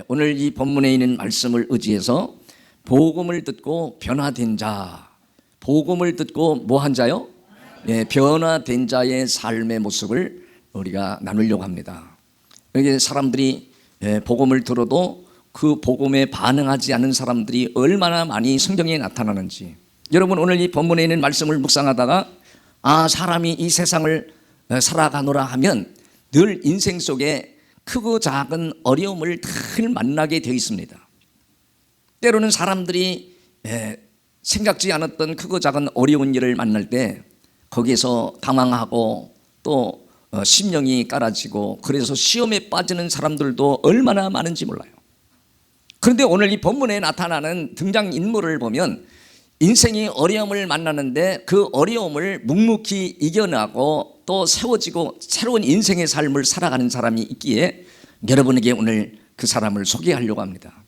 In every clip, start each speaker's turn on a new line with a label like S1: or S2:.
S1: 오늘 이 본문에 있는 말씀을 의지해서 복음을 듣고 변화된 자, 복음을 듣고 뭐한 자요? 변화된 자의 삶의 모습을 우리가 나누려고 합니다. 여기 사람들이 복음을 들어도 그 복음에 반응하지 않는 사람들이 얼마나 많이 성경에 나타나는지, 여러분 오늘 이 본문에 있는 말씀을 묵상하다가 사람이 이 세상을 살아가노라 하면 늘 인생 속에 크고 작은 어려움을 늘 만나게 되어 있습니다. 때로는 사람들이 생각지 않았던 크고 작은 어려운 일을 만날 때 거기에서 당황하고 또 심령이 깔아지고 그래서 시험에 빠지는 사람들도 얼마나 많은지 몰라요. 그런데 오늘 이 본문에 나타나는 등장인물을 보면 인생이 어려움을 만나는데 그 어려움을 묵묵히 이겨나고 또 세워지고 새로운 인생의 삶을 살아가는 사람이 있기에 여러분에게 오늘 그 사람을 소개하려고 합니다.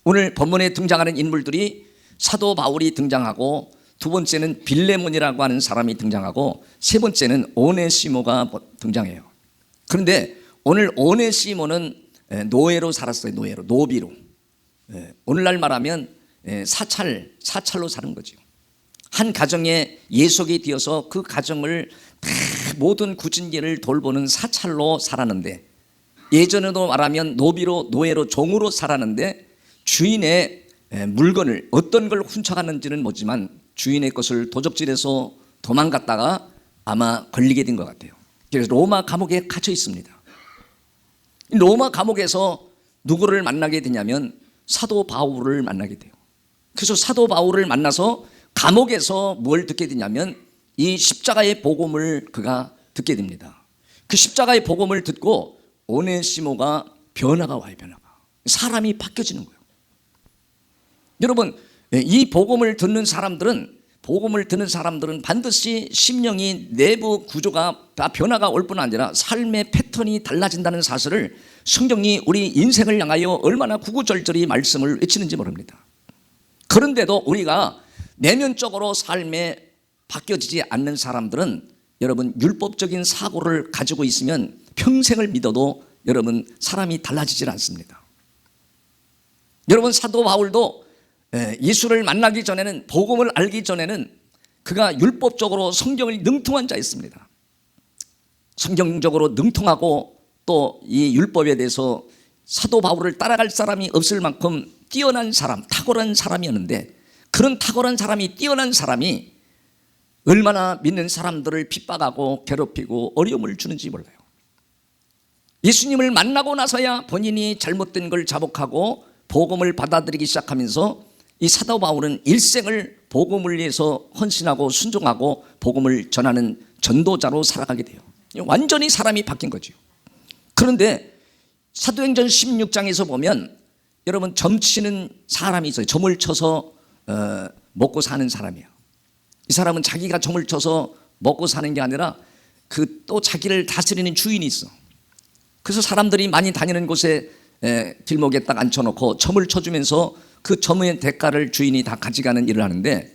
S1: 오늘 본문에 등장하는 인물들이 사도 바울이 등장하고, 두 번째는 빌레몬이라고 하는 사람이 등장하고, 세 번째는 오네시모가 등장해요. 그런데 오늘 오네시모는 노예로 살았어요. 노비로. 오늘날 말하면 사찰로 사는 거죠. 한 가정에 예속이 되어서 그 가정을 다 모든 굳은일을 돌보는 사찰로 살았는데, 예전에도 말하면 노예로 종으로 살았는데 주인의 물건을 어떤 걸 훔쳐갔는지는 모르지만 주인의 것을 도적질해서 도망갔다가 아마 걸리게 된 것 같아요. 그래서 로마 감옥에 갇혀 있습니다. 로마 감옥에서 누구를 만나게 되냐면 사도 바울을 만나게 돼요. 그래서 사도 바울을 만나서 감옥에서 뭘 듣게 되냐면 이 십자가의 복음을 그가 듣게 됩니다. 그 십자가의 복음을 듣고 오네시모가 변화가 와요. 사람이 바뀌어지는 거예요. 여러분, 이 복음을 듣는 사람들은 반드시 심령이 내부 구조가 다 변화가 올 뿐 아니라 삶의 패턴이 달라진다는 사실을 성경이 우리 인생을 향하여 얼마나 구구절절히 말씀을 외치는지 모릅니다. 그런데도 우리가 내면적으로 삶에 바뀌어지지 않는 사람들은 여러분 율법적인 사고를 가지고 있으면 평생을 믿어도 여러분 사람이 달라지질 않습니다. 여러분 사도 바울도 예수를 만나기 전에는, 복음을 알기 전에는 그가 율법적으로 성경을 능통한 자였습니다. 성경적으로 능통하고 또 이 율법에 대해서 사도 바울을 따라갈 사람이 없을 만큼 뛰어난 사람, 탁월한 사람이었는데, 그런 탁월한 사람이, 뛰어난 사람이 얼마나 믿는 사람들을 핍박하고 괴롭히고 어려움을 주는지 몰라요. 예수님을 만나고 나서야 본인이 잘못된 걸 자복하고 복음을 받아들이기 시작하면서 이 사도 바울은 일생을 복음을 위해서 헌신하고 순종하고 복음을 전하는 전도자로 살아가게 돼요. 완전히 사람이 바뀐 거죠. 그런데 사도행전 16장에서 보면 여러분 점치는 사람이 있어요. 점을 쳐서 먹고 사는 사람이에요. 이 사람은 자기가 점을 쳐서 먹고 사는 게 아니라 그 또 자기를 다스리는 주인이 있어. 그래서 사람들이 많이 다니는 곳에 길목에 딱 앉혀놓고 점을 쳐주면서 그 점의 대가를 주인이 다 가져가는 일을 하는데,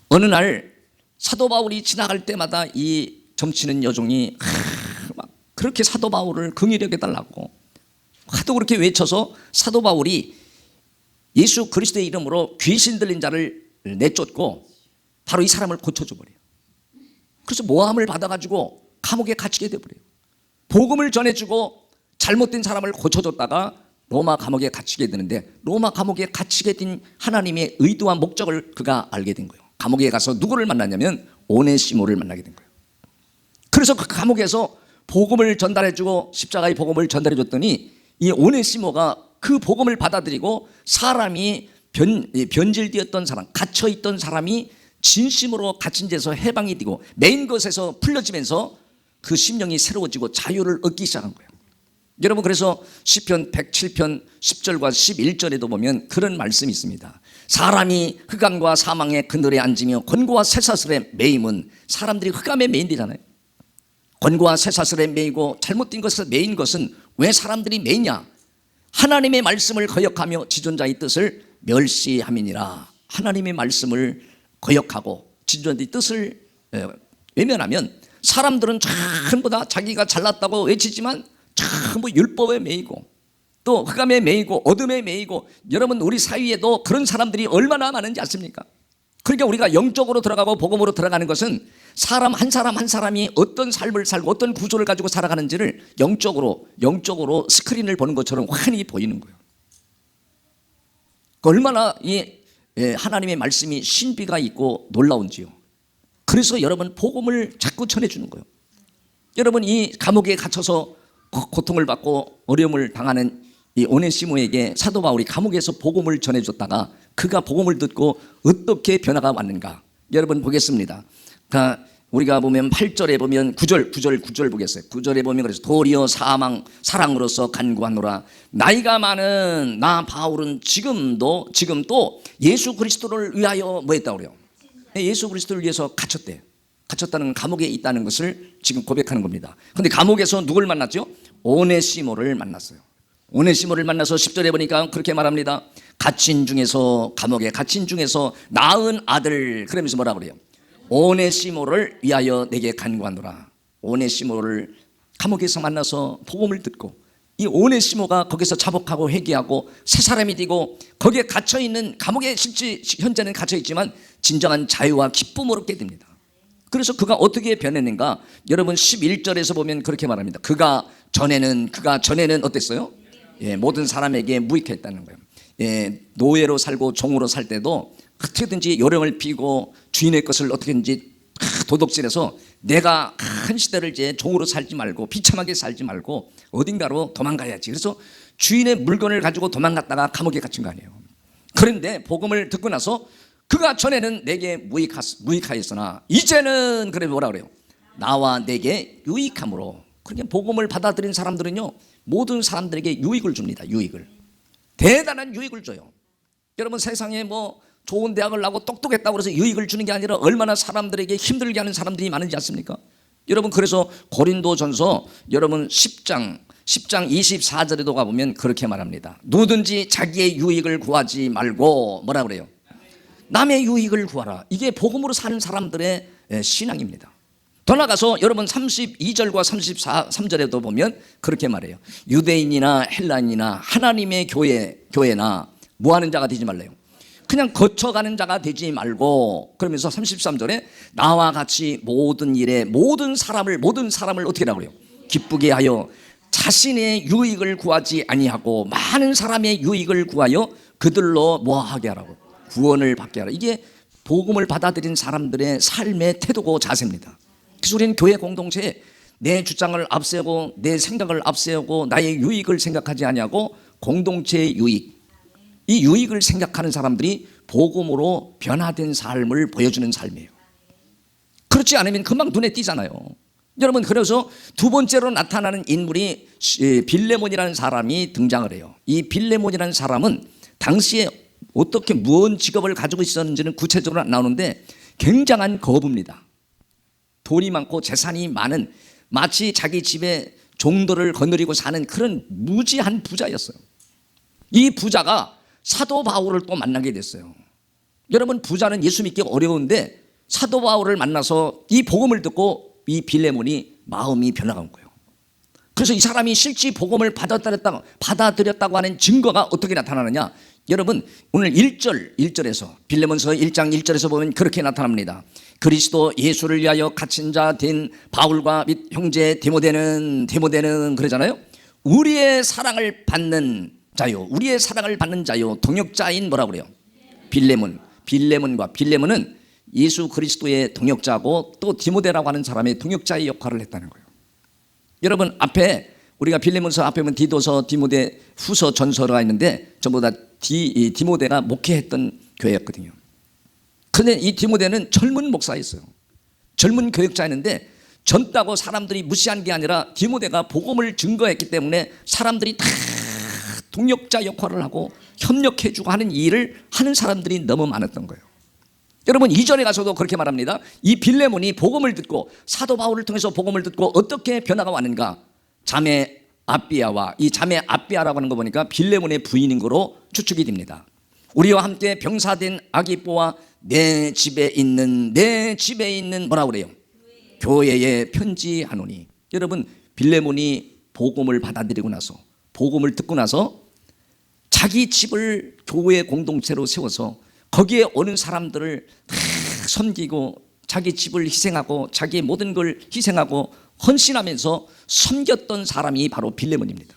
S1: 어느 날 사도 바울이 지나갈 때마다 이 점치는 여종이 막 그렇게 사도 바울을 긍휼히 여겨달라고 하도 그렇게 외쳐서 사도 바울이 예수 그리스도의 이름으로 귀신 들린 자를 내쫓고 바로 이 사람을 고쳐줘 버려요. 그래서 모함을 받아가지고 감옥에 갇히게 돼버려요. 복음을 전해주고 잘못된 사람을 고쳐줬다가 로마 감옥에 갇히게 되는데, 로마 감옥에 갇히게 된 하나님의 의도와 목적을 그가 알게 된 거예요. 감옥에 가서 누구를 만났냐면 오네시모를 만나게 된 거예요. 그래서 그 감옥에서 복음을 전달해주고 십자가의 복음을 전달해줬더니 이 오네시모가 그 복음을 받아들이고 사람이 변질되었던 사람, 갇혀있던 사람이 진심으로 갇힌 데서 해방이 되고 메인 것에서 풀려지면서 그 심령이 새로워지고 자유를 얻기 시작한 거예요. 여러분, 그래서 시편 107편 10절과 11절에도 보면 그런 말씀이 있습니다. 사람이 흑암과 사망의 그늘에 앉으며 권고와 쇠사슬에 매임은, 사람들이 흑암에 매인되잖아요. 권고와 쇠사슬에 매이고 잘못된 것에 매인 것은 왜 사람들이 매이냐? 하나님의 말씀을 거역하며 지존자의 뜻을 멸시함이니라. 하나님의 말씀을 거역하고 지존자의 뜻을 외면하면 사람들은 전부 다 자기가 잘났다고 외치지만 전부 율법에 매이고 또 흑암에 매이고 어둠에 매이고, 여러분 우리 사이에도 그런 사람들이 얼마나 많은지 아십니까? 그러니까 우리가 영적으로 들어가고 복음으로 들어가는 것은 사람 한 사람이 어떤 삶을 살고 어떤 구조를 가지고 살아가는지를 영적으로 스크린을 보는 것처럼 환히 보이는 거예요. 얼마나 이 하나님의 말씀이 신비가 있고 놀라운지요. 그래서 여러분 복음을 자꾸 전해주는 거예요. 여러분 이 감옥에 갇혀서 고통을 받고 어려움을 당하는 이 오네시모에게 사도 바울이 감옥에서 복음을 전해줬다가 그가 복음을 듣고 어떻게 변화가 왔는가, 여러분 보겠습니다. 그러니까 우리가 보면 8절에 보면 9절 보겠어요. 9절에 보면 그래서 도리어 사랑으로서 간구하노라. 나이가 많은 나 바울은 지금 또 예수 그리스도를 위하여 뭐 했다고 그래요? 예수 그리스도를 위해서 갇혔대요. 갇혔다는 건 감옥에 있다는 것을 지금 고백하는 겁니다. 그런데 감옥에서 누굴 만났죠? 오네시모를 만났어요. 오네시모를 만나서 10절에 보니까 그렇게 말합니다. 감옥에 갇힌 중에서 낳은 아들, 그러면서 뭐라 그래요? 오네시모를 위하여 내게 간구하노라. 오네시모를 감옥에서 만나서 복음을 듣고, 이 오네시모가 거기서 자복하고 회개하고 새 사람이 되고, 거기에 갇혀있는, 감옥에 실제 현재는 갇혀있지만 진정한 자유와 기쁨을 얻게 됩니다. 그래서 그가 어떻게 변했는가? 여러분 11절에서 보면 그렇게 말합니다. 그가 전에는 어땠어요? 모든 사람에게 무익했다는 거예요. 노예로 살고 종으로 살 때도 어떻게든지 요령을 피고 주인의 것을 어떻게든지 도둑질해서 내가 큰 시대를 이제 종으로 살지 말고 비참하게 살지 말고 어딘가로 도망가야지. 그래서 주인의 물건을 가지고 도망갔다가 감옥에 갇힌 거 아니에요. 그런데 복음을 듣고 나서 그가 전에는 내게 무익하였으나 이제는 그래 뭐라 그래요? 나와 내게 유익함으로. 그러니까 복음을 받아들인 사람들은요, 모든 사람들에게 유익을 줍니다. 유익을, 대단한 유익을 줘요. 여러분 세상에 뭐 좋은 대학을 나고 똑똑했다고 해서 유익을 주는 게 아니라 얼마나 사람들에게 힘들게 하는 사람들이 많은지 아십니까? 여러분 그래서 고린도전서 여러분 10장 24절에도 가보면 그렇게 말합니다. 누구든지 자기의 유익을 구하지 말고 뭐라 그래요? 남의 유익을 구하라. 이게 복음으로 사는 사람들의 신앙입니다. 더 나가서 여러분 32절과 33절에도 보면 그렇게 말해요. 유대인이나 헬라인이나 하나님의 교회나 뭐하는 자가 되지 말래요? 그냥 거쳐가는 자가 되지 말고, 그러면서 33절에 나와 같이 모든 일에 모든 사람을 어떻게 하라고 그래요? 기쁘게 하여 자신의 유익을 구하지 아니하고 많은 사람의 유익을 구하여 그들로 뭐하게 하라고? 구원을 받게 하라. 이게 복음을 받아들인 사람들의 삶의 태도고 자세입니다. 그래서 우리는 교회 공동체에 내 주장을 앞세우고 내 생각을 앞세우고 나의 유익을 생각하지 아니하고 공동체의 유익, 이 유익을 생각하는 사람들이 복음으로 변화된 삶을 보여주는 삶이에요. 그렇지 않으면 금방 눈에 띄잖아요. 여러분 그래서 두 번째로 나타나는 인물이 빌레몬이라는 사람이 등장을 해요. 이 빌레몬이라는 사람은 당시에 어떻게 무언 직업을 가지고 있었는지는 구체적으로 안 나오는데 굉장한 거부입니다. 돈이 많고 재산이 많은, 마치 자기 집에 종들을 거느리고 사는 그런 무지한 부자였어요. 이 부자가 사도 바울을 또 만나게 됐어요. 여러분 부자는 예수 믿기 어려운데 사도 바울을 만나서 이 복음을 듣고 이 빌레몬이 마음이 변화한 거예요. 그래서 이 사람이 실제 복음을 받아들였다고 하는 증거가 어떻게 나타나느냐? 여러분 오늘 1절에서 빌레몬서 1장 1절에서 보면 그렇게 나타납니다. 그리스도 예수를 위하여 갇힌 자 된 바울과 및 형제 디모데는 그러잖아요. 우리의 사랑을 받는 자요 동역자인 뭐라고 그래요? 빌레몬은 예수 그리스도의 동역자고 또 디모데라고 하는 사람의 동역자의 역할을 했다는 거예요. 여러분 앞에 우리가 빌레몬서 앞에 보면 디도서, 디모데, 후서, 전서가 있는데 전부 다 디모데가 목회했던 교회였거든요. 그런데 이 디모데는 젊은 목사였어요. 젊은 교역자였는데 젊다고 사람들이 무시한 게 아니라 디모데가 복음을 증거했기 때문에 사람들이 다 동역자 역할을 하고 협력해주고 하는 일을 하는 사람들이 너무 많았던 거예요. 여러분 2절에 가서도 그렇게 말합니다. 이 빌레몬이 복음을 듣고 사도 바울을 통해서 복음을 듣고 어떻게 변화가 왔는가? 자매 아비아와, 이 자매 아비아라고 하는 거 보니까 빌레몬의 부인인 거로 추측이 됩니다. 우리와 함께 병사된 아기뽀와 내 집에 있는 뭐라고 그래요? 교회에 편지하노니. 여러분 빌레몬이 복음을 받아들이고 나서, 복음을 듣고 나서 자기 집을 교회 공동체로 세워서 거기에 오는 사람들을 다 섬기고 자기 집을 희생하고 자기의 모든 걸 희생하고 헌신하면서 섬겼던 사람이 바로 빌레몬입니다.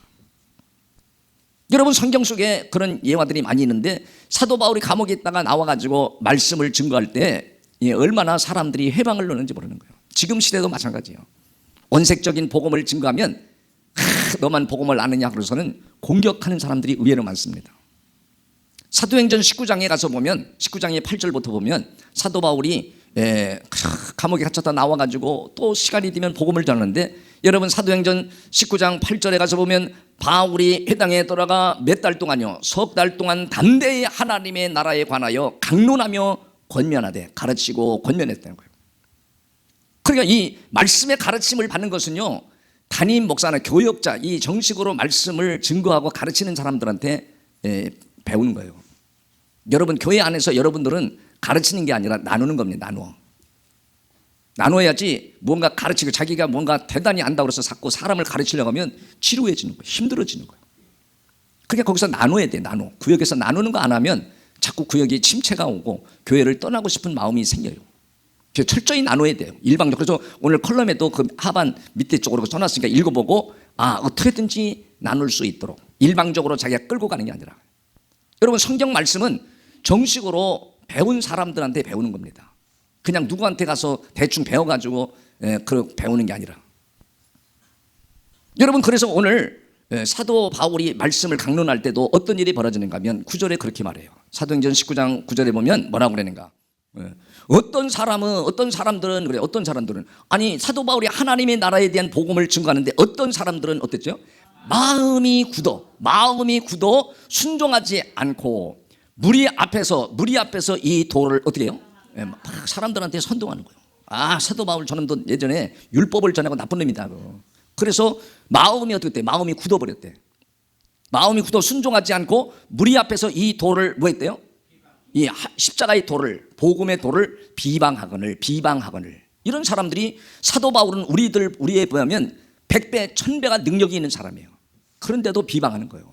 S1: 여러분, 성경 속에 그런 예화들이 많이 있는데 사도 바울이 감옥에 있다가 나와가지고 말씀을 증거할 때 얼마나 사람들이 회방을 넣는지 모르는 거예요. 지금 시대도 마찬가지예요. 원색적인 복음을 증거하면 너만 복음을 아느냐 그래서는 공격하는 사람들이 의외로 많습니다. 사도행전 19장에 가서 보면 19장의 8절부터 보면 사도 바울이 감옥에 갇혔다 나와가지고 또 시간이 되면 복음을 전하는데, 여러분 사도행전 19장 8절에 가서 보면 바울이 회당에 돌아가 몇 달 동안요, 석 달 동안 담대히 하나님의 나라에 관하여 강론하며 권면하되 가르치고 권면했다는 거예요. 그러니까 이 말씀의 가르침을 받는 것은요, 담임 목사나 교역자, 이 정식으로 말씀을 증거하고 가르치는 사람들한테 배우는 거예요. 여러분 교회 안에서 여러분들은 가르치는 게 아니라 나누는 겁니다. 나눠야지. 뭔가 가르치고 자기가 뭔가 대단히 안다고 해서 자꾸 사람을 가르치려고 하면 지루해지는 거예요. 힘들어지는 거예요. 그러니까 거기서 나눠야 돼. 구역에서 나누는 거 안 하면 자꾸 구역이 침체가 오고 교회를 떠나고 싶은 마음이 생겨요. 철저히 나눠야 돼요. 일방적으로. 그래서 오늘 컬럼에도 그 하반 밑에 쪽으로 써놨으니까 읽어보고 어떻게든지 나눌 수 있도록 일방적으로 자기가 끌고 가는 게 아니라, 여러분 성경 말씀은 정식으로 배운 사람들한테 배우는 겁니다. 그냥 누구한테 가서 대충 배워가지고 배우는 게 아니라. 여러분 그래서 오늘 사도 바울이 말씀을 강론할 때도 어떤 일이 벌어지는가 하면 9절에 그렇게 말해요. 사도행전 19장 9절에 보면 뭐라고 그러는가. 어떤 사람들은 아니 사도 바울이 하나님의 나라에 대한 복음을 증거하는데 어떤 사람들은 어땠죠? 마음이 굳어 순종하지 않고 무리 앞에서 이 도를 어떻게 해요? 막 사람들한테 선동하는 거예요. 사도 바울 저놈도 예전에 율법을 전하고 나쁜 놈이다. 그래서 마음이 어떻게 돼? 마음이 굳어버렸대. 마음이 굳어 순종하지 않고 무리 앞에서 이 도를 뭐 했대요? 이 십자가의 도를, 복음의 도를 비방하거늘. 이런 사람들이 사도 바울은 우리에 보면 100배 1000배가 능력이 있는 사람이에요. 그런데도 비방하는 거예요.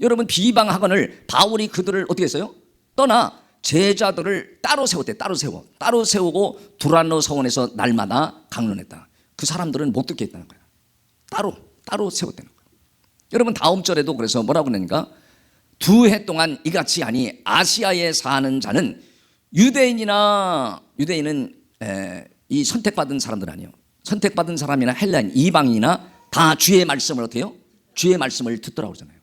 S1: 여러분 비방하거늘 바울이 그들을 어떻게 했어요? 떠나 제자들을 따로 세웠대. 따로 세우고 두란노 서원에서 날마다 강론했다. 그 사람들은 못 듣게 했다는 거예요. 따로 세웠다는 거예요. 여러분 다음 절에도 그래서 뭐라고 그러니까 2해 동안 이같이 하니 아시아에 사는 자는 유대인은 이 선택받은 사람들 아니에요. 선택받은 사람이나 헬라인, 이방인이나 다 주의 말씀을 어떻게 해요? 주의 말씀을 듣더라고 그러잖아요.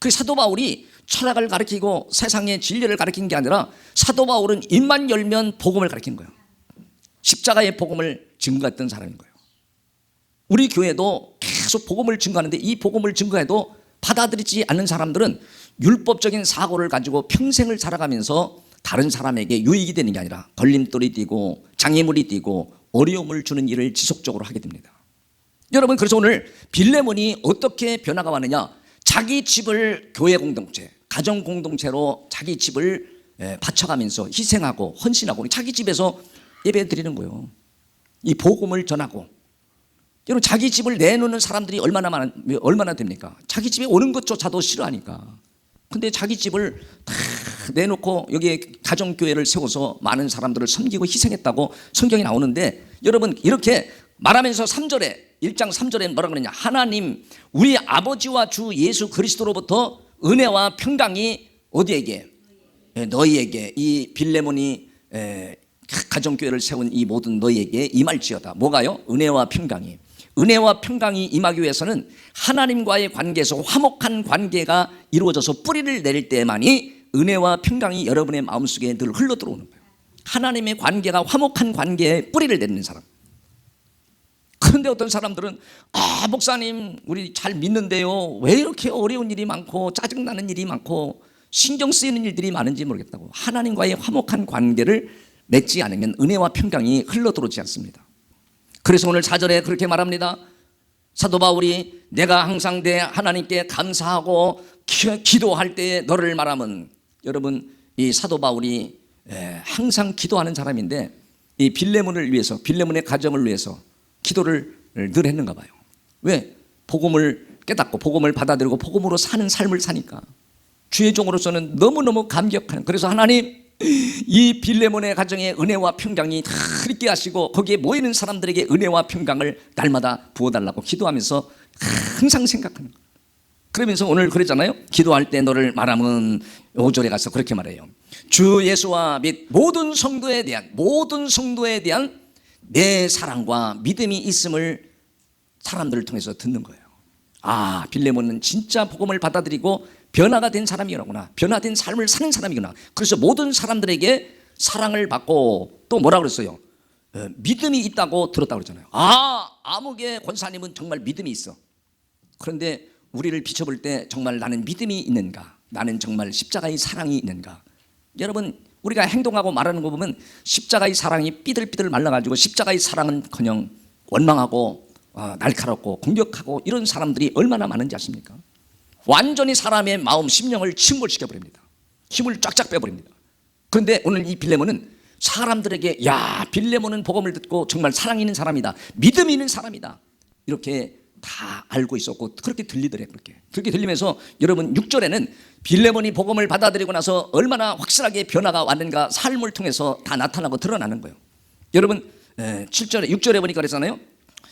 S1: 그 사도 바울이 철학을 가르치고 세상의 진리를 가르친 게 아니라 사도 바울은 입만 열면 복음을 가르치는 거예요. 십자가의 복음을 증거했던 사람인 거예요. 우리 교회도 계속 복음을 증거하는데 이 복음을 증거해도 받아들이지 않는 사람들은 율법적인 사고를 가지고 평생을 살아가면서 다른 사람에게 유익이 되는 게 아니라 걸림돌이 되고 장애물이 되고 어려움을 주는 일을 지속적으로 하게 됩니다. 여러분 그래서 오늘 빌레몬이 어떻게 변화가 왔느냐, 자기 집을 교회 공동체, 가정 공동체로 자기 집을 바쳐가면서 희생하고 헌신하고 자기 집에서 예배 드리는 거예요. 이 복음을 전하고. 여러분 자기 집을 내놓는 사람들이 얼마나 됩니까? 자기 집에 오는 것조차도 싫어하니까. 근데 자기 집을 다 내놓고 여기에 가정교회를 세워서 많은 사람들을 섬기고 희생했다고 성경이 나오는데, 여러분 이렇게 말하면서 1장 3절에 뭐라 그러냐, 하나님 우리 아버지와 주 예수 그리스도로부터 은혜와 평강이 어디에게? 너희에게, 이 빌레몬이 가정교회를 세운 이 모든 너희에게 임할지어다. 뭐가요? 은혜와 평강이 임하기 위해서는 하나님과의 관계에서 화목한 관계가 이루어져서 뿌리를 내릴 때만이 은혜와 평강이 여러분의 마음속에 늘 흘러들어오는 거예요. 하나님의 관계가 화목한 관계에 뿌리를 내리는 사람. 그런데 어떤 사람들은 목사님 우리 잘 믿는데요, 왜 이렇게 어려운 일이 많고 짜증나는 일이 많고 신경 쓰이는 일들이 많은지 모르겠다고. 하나님과의 화목한 관계를 맺지 않으면 은혜와 평강이 흘러들어오지 않습니다. 그래서 오늘 4절에 그렇게 말합니다. 사도 바울이 내가 항상 내 하나님께 감사하고 기도할 때에 너를 말하면, 여러분 이 사도 바울이 항상 기도하는 사람인데 이 빌레몬을 위해서, 빌레몬의 가정을 위해서 기도를 늘 했는가 봐요. 왜? 복음을 깨닫고 복음을 받아들이고 복음으로 사는 삶을 사니까 주의 종으로서는 너무너무 감격하는, 그래서 하나님 이 빌레몬의 가정에 은혜와 평강이 다 있게 하시고 거기에 모이는 사람들에게 은혜와 평강을 날마다 부어달라고 기도하면서 항상 생각하는 거예요. 그러면서 오늘 그랬잖아요. 기도할 때 너를 말하면 5절에 가서 그렇게 말해요. 주 예수와 및 모든 성도에 대한 내 사랑과 믿음이 있음을 사람들을 통해서 듣는 거예요. 아, 빌레몬은 진짜 복음을 받아들이고 변화가 된 사람이구나, 변화된 삶을 사는 사람이구나. 그래서 모든 사람들에게 사랑을 받고 또 뭐라 그랬어요? 믿음이 있다고 들었다고 그랬잖아요. 아, 아무개 권사님은 정말 믿음이 있어. 그런데 우리를 비춰볼 때 정말 나는 믿음이 있는가? 나는 정말 십자가의 사랑이 있는가? 여러분, 우리가 행동하고 말하는 거 보면 십자가의 사랑이 삐들삐들 말라가지고 십자가의 사랑은커녕 원망하고 날카롭고 공격하고 이런 사람들이 얼마나 많은지 아십니까? 완전히 사람의 마음, 심령을 침몰시켜버립니다. 힘을 쫙쫙 빼버립니다. 그런데 오늘 이 빌레몬은 사람들에게 야, 빌레몬은 복음을 듣고 정말 사랑 있는 사람이다, 믿음이 있는 사람이다, 이렇게 다 알고 있었고 그렇게 들리더래요. 그렇게 들리면서 여러분 6절에는 빌레몬이 복음을 받아들이고 나서 얼마나 확실하게 변화가 왔는가 삶을 통해서 다 나타나고 드러나는 거예요. 여러분 7절에 6절에 보니까 그랬잖아요.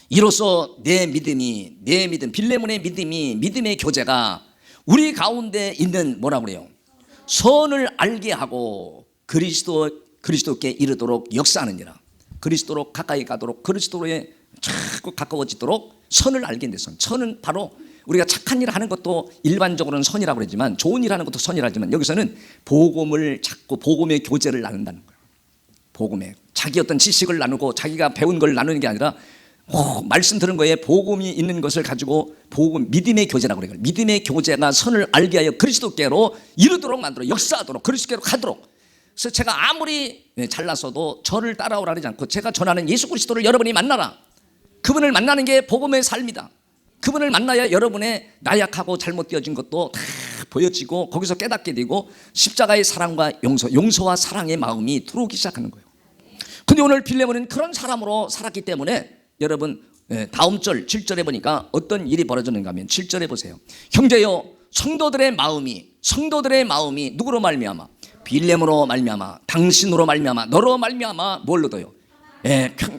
S1: 이로써 내 믿음, 빌레몬의 믿음의 교제가 우리 가운데 있는 뭐라고 그래요? 선을 알게 하고 그리스도께 이르도록 역사하느니라. 그리스도로 가까이 가도록, 그리스도에 자꾸 가까워지도록 선을 알게 된다. 선은 바로 우리가 착한 일 하는 것도 일반적으로는 선이라고 그러지만, 좋은 일 하는 것도 선이라고 하지만, 여기서는 복음을 찾고 복음의 교제를 나눈다는 거예요. 복음의 자기 어떤 지식을 나누고 자기가 배운 걸 나누는 게 아니라 말씀 들은 거에 복음이 있는 것을 가지고 복음, 믿음의 교제라고 그래요. 믿음의 교제가 선을 알게 하여 그리스도께로 이르도록 만들어 역사하도록, 그리스도께로 가도록. 그래서 제가 아무리 잘났어도 저를 따라오라 하지 않고 제가 전하는 예수 그리스도를 여러분이 만나라. 그분을 만나는 게 복음의 삶이다. 그분을 만나야 여러분의 나약하고 잘못되어진 것도 다 보여지고 거기서 깨닫게 되고 십자가의 사랑과 용서와 사랑의 마음이 들어오기 시작하는 거예요. 근데 오늘 빌레몬은 그런 사람으로 살았기 때문에 여러분 다음 절 7절에 보니까 어떤 일이 벌어졌는가 하면 7절에 보세요. 형제여, 성도들의 마음이 누구로 말미암아? 빌레몬으로 말미암아, 당신으로 말미암아, 너로 말미암아 뭘 얻어요?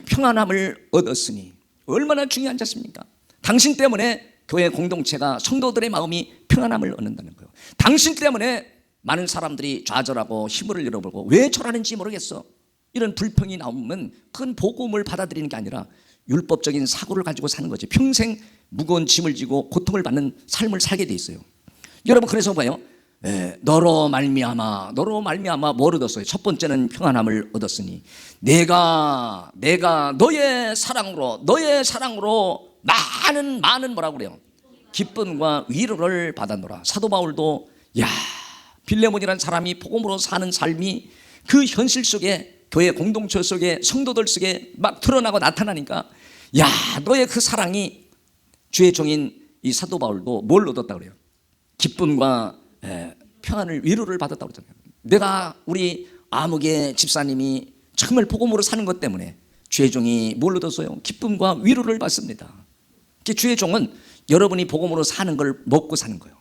S1: 평안함을 얻었으니. 얼마나 중요한지 아십니까? 당신 때문에 교회 공동체가, 성도들의 마음이 평안함을 얻는다는 거예요. 당신 때문에 많은 사람들이 좌절하고 힘을 잃어버리고 왜 저러는지 모르겠어, 이런 불평이 나오면 그건 복음을 받아들이는 게 아니라 율법적인 사고를 가지고 사는 거지. 평생 무거운 짐을 지고 고통을 받는 삶을 살게 돼 있어요. 여러분, 그래서 봐요. 너로 말미암아 뭘 얻었어요? 첫 번째는 평안함을 얻었으니 내가 너의 사랑으로 많은 뭐라고 그래요? 기쁨과 위로를 받았노라. 사도 바울도 빌레몬이라는 사람이 복음으로 사는 삶이 그 현실 속에, 교회 공동체 속에, 성도들 속에 막 드러나고 나타나니까 너의 그 사랑이, 주의 종인 이 사도 바울도 뭘 얻었다고 그래요? 기쁨과 평안을, 위로를 받았다고 그러잖아요. 우리 아무개 집사님이 정말 복음으로 사는 것 때문에 주의 종이 뭘 얻었어요? 기쁨과 위로를 받습니다. 주의 종은 여러분이 복음으로 사는 걸 먹고 사는 거예요.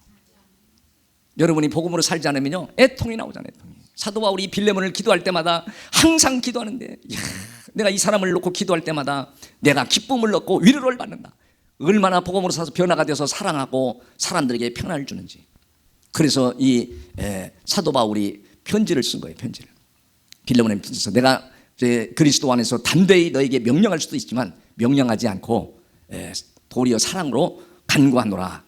S1: 여러분이 복음으로 살지 않으면요, 애통이 나오잖아요. 애통이. 사도 바울이 빌레몬을 기도할 때마다 항상 기도하는데, 내가 이 사람을 놓고 기도할 때마다 내가 기쁨을 얻고 위로를 받는다. 얼마나 복음으로 사서 변화가 돼서 사랑하고 사람들에게 평안을 주는지. 그래서 이 사도 바울이 편지를 쓴 거예요. 편지를. 빌레몬에 편지에서 내가 이제 그리스도 안에서 담대히 너에게 명령할 수도 있지만 명령하지 않고 도리어 사랑으로 간구하노라.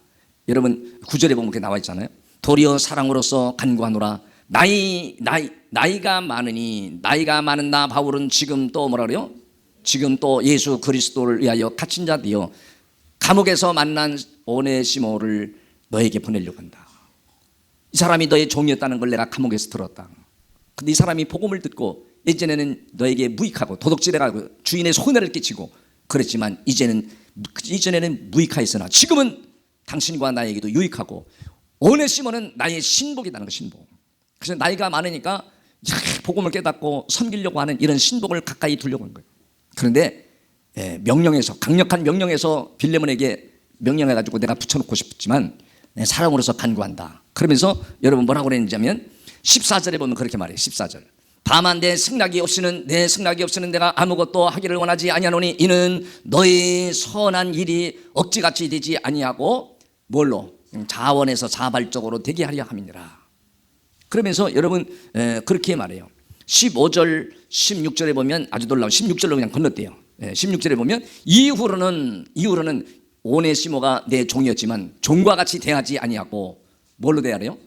S1: 여러분 9절에 보면 그렇게 나와 있잖아요. 도리어 사랑으로서 간구하노라. 나이가 많은 나 바울은 지금 또 뭐라 그래요? 지금 또 예수 그리스도를 위하여 갇힌 자 되어 감옥에서 만난 오네시모를 너에게 보내려고 한다. 이 사람이 너의 종이었다는 걸 내가 감옥에서 들었다. 근데 이 사람이 복음을 듣고 예전에는 너에게 무익하고 도둑질해가고 주인의 손해를 끼치고 그랬지만 이전에는 무익하였으나 지금은 당신과 나에게도 유익하고 오네시모는 나의 신복이라는 거, 신복. 그래서 나이가 많으니까 복음을 깨닫고 섬기려고 하는 이런 신복을 가까이 두려고 하는 거예요. 그런데 강력한 명령에서 빌레몬에게 명령해가지고 내가 붙여놓고 싶지만 내 사랑으로서 간구한다. 그러면서 여러분 뭐라고 그랬냐면 14절에 보면 그렇게 말해요. 14절. 다만 내 승낙이 없이는 내가 아무것도 하기를 원하지 아니하노니 이는 너의 선한 일이 억지같이 되지 아니하고 뭘로? 자원에서 자발적으로 되게 하려 함이니라. 그러면서 여러분 그렇게 말해요. 15절 16절에 보면 아주 놀라운 16절로 그냥 건넜대요. 16절에 보면 이후로는 오네시모가 내 종이었지만 종과 같이 대하지 아니하고 뭘로 대하래요?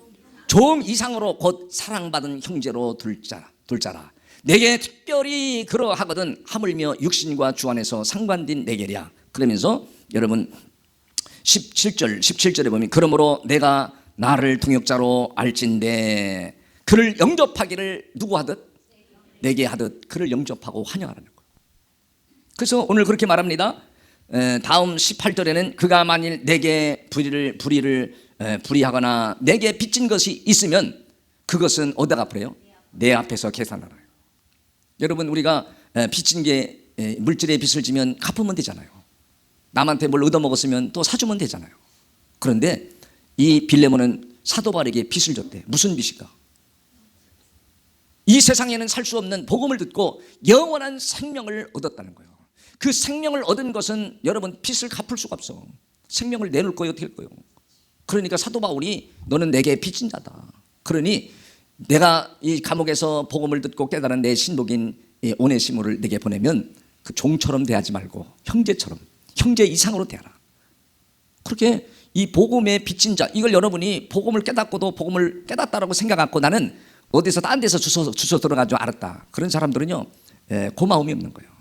S1: 종 이상으로 곧 사랑받은 형제로 둘자라. 내게 특별히 그러하거든 하물며 육신과 주 안에서 상관된 내게랴. 그러면서 여러분 17절에 보면 그러므로 내가 나를 동역자로 알진대 그를 영접하기를 누구 하듯? 내게 하듯 그를 영접하고 환영하라는 거예요. 그래서 오늘 그렇게 말합니다. 다음 18절에는 그가 만일 내게 불의하거나 내게 빚진 것이 있으면 그것은 어디다 갚으래요? 내 앞에서 계산하라. 여러분 우리가 빚진 게 물질의 빚을 지면 갚으면 되잖아요. 남한테 뭘 얻어먹었으면 또 사주면 되잖아요. 그런데 이 빌레몬은 사도 바울에게 빚을 줬대. 무슨 빚일까? 이 세상에는 살 수 없는 복음을 듣고 영원한 생명을 얻었다는 거예요. 그 생명을 얻은 것은 여러분 빚을 갚을 수가 없어. 생명을 내놓을 거예요, 어떻게 할 거예요? 그러니까 사도 바울이 너는 내게 빚진 자다. 그러니 내가 이 감옥에서 복음을 듣고 깨달은 내 신복인 오네시모를 내게 보내면 그 종처럼 대하지 말고 형제처럼, 형제 이상으로 대하라. 그렇게 이 복음의 빚진 자, 이걸 여러분이 복음을 깨닫고도 복음을 깨닫다라고 생각하고 나는 어디서 딴 데서 주워 들어가지고 알았다. 그런 사람들은요 고마움이 없는 거예요.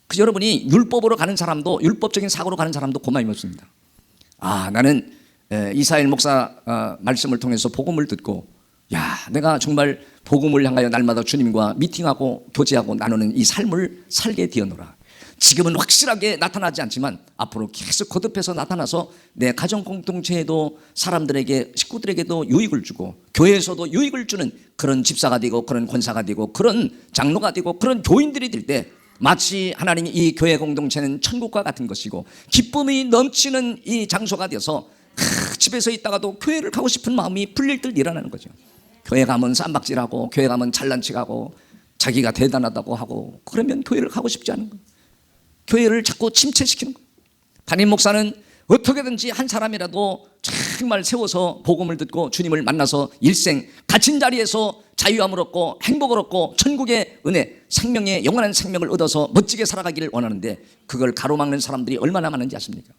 S1: 그 여러분이 율법으로 가는 사람도, 율법적인 사고로 가는 사람도 고마움이 없습니다. 나는 이사엘 목사 말씀을 통해서 복음을 듣고 내가 정말 복음을 향하여 날마다 주님과 미팅하고 교제하고 나누는 이 삶을 살게 되어노라. 지금은 확실하게 나타나지 않지만 앞으로 계속 거듭해서 나타나서 내 가정 공동체에도 사람들에게, 식구들에게도 유익을 주고 교회에서도 유익을 주는 그런 집사가 되고 그런 권사가 되고 그런 장로가 되고 그런 교인들이 될 때 마치 하나님이 이 교회 공동체는 천국과 같은 것이고 기쁨이 넘치는 이 장소가 되어서 집에서 있다가도 교회를 가고 싶은 마음이 불릴듯 일어나는 거죠. 교회 가면 쌈박질하고 교회 가면 잘난 척하고 자기가 대단하다고 하고 그러면 교회를 가고 싶지 않은 거예요. 교회를 자꾸 침체시키는 거예요. 담임 목사는 어떻게든지 한 사람이라도 정말 세워서 복음을 듣고 주님을 만나서 일생 갇힌 자리에서 자유함을 얻고 행복을 얻고 천국의 은혜, 생명의 영원한 생명을 얻어서 멋지게 살아가기를 원하는데 그걸 가로막는 사람들이 얼마나 많은지 아십니까?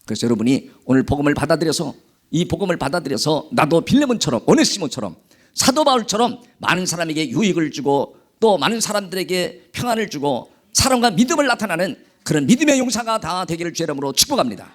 S1: 그래서 여러분이 오늘 복음을 받아들여서 이 복음을 받아들여서 나도 빌레몬처럼 오네시모처럼 사도 바울처럼 많은 사람에게 유익을 주고 또 많은 사람들에게 평안을 주고 사랑과 믿음을 나타나는 그런 믿음의 용사가 다 되기를 주의 이름으로 축복합니다.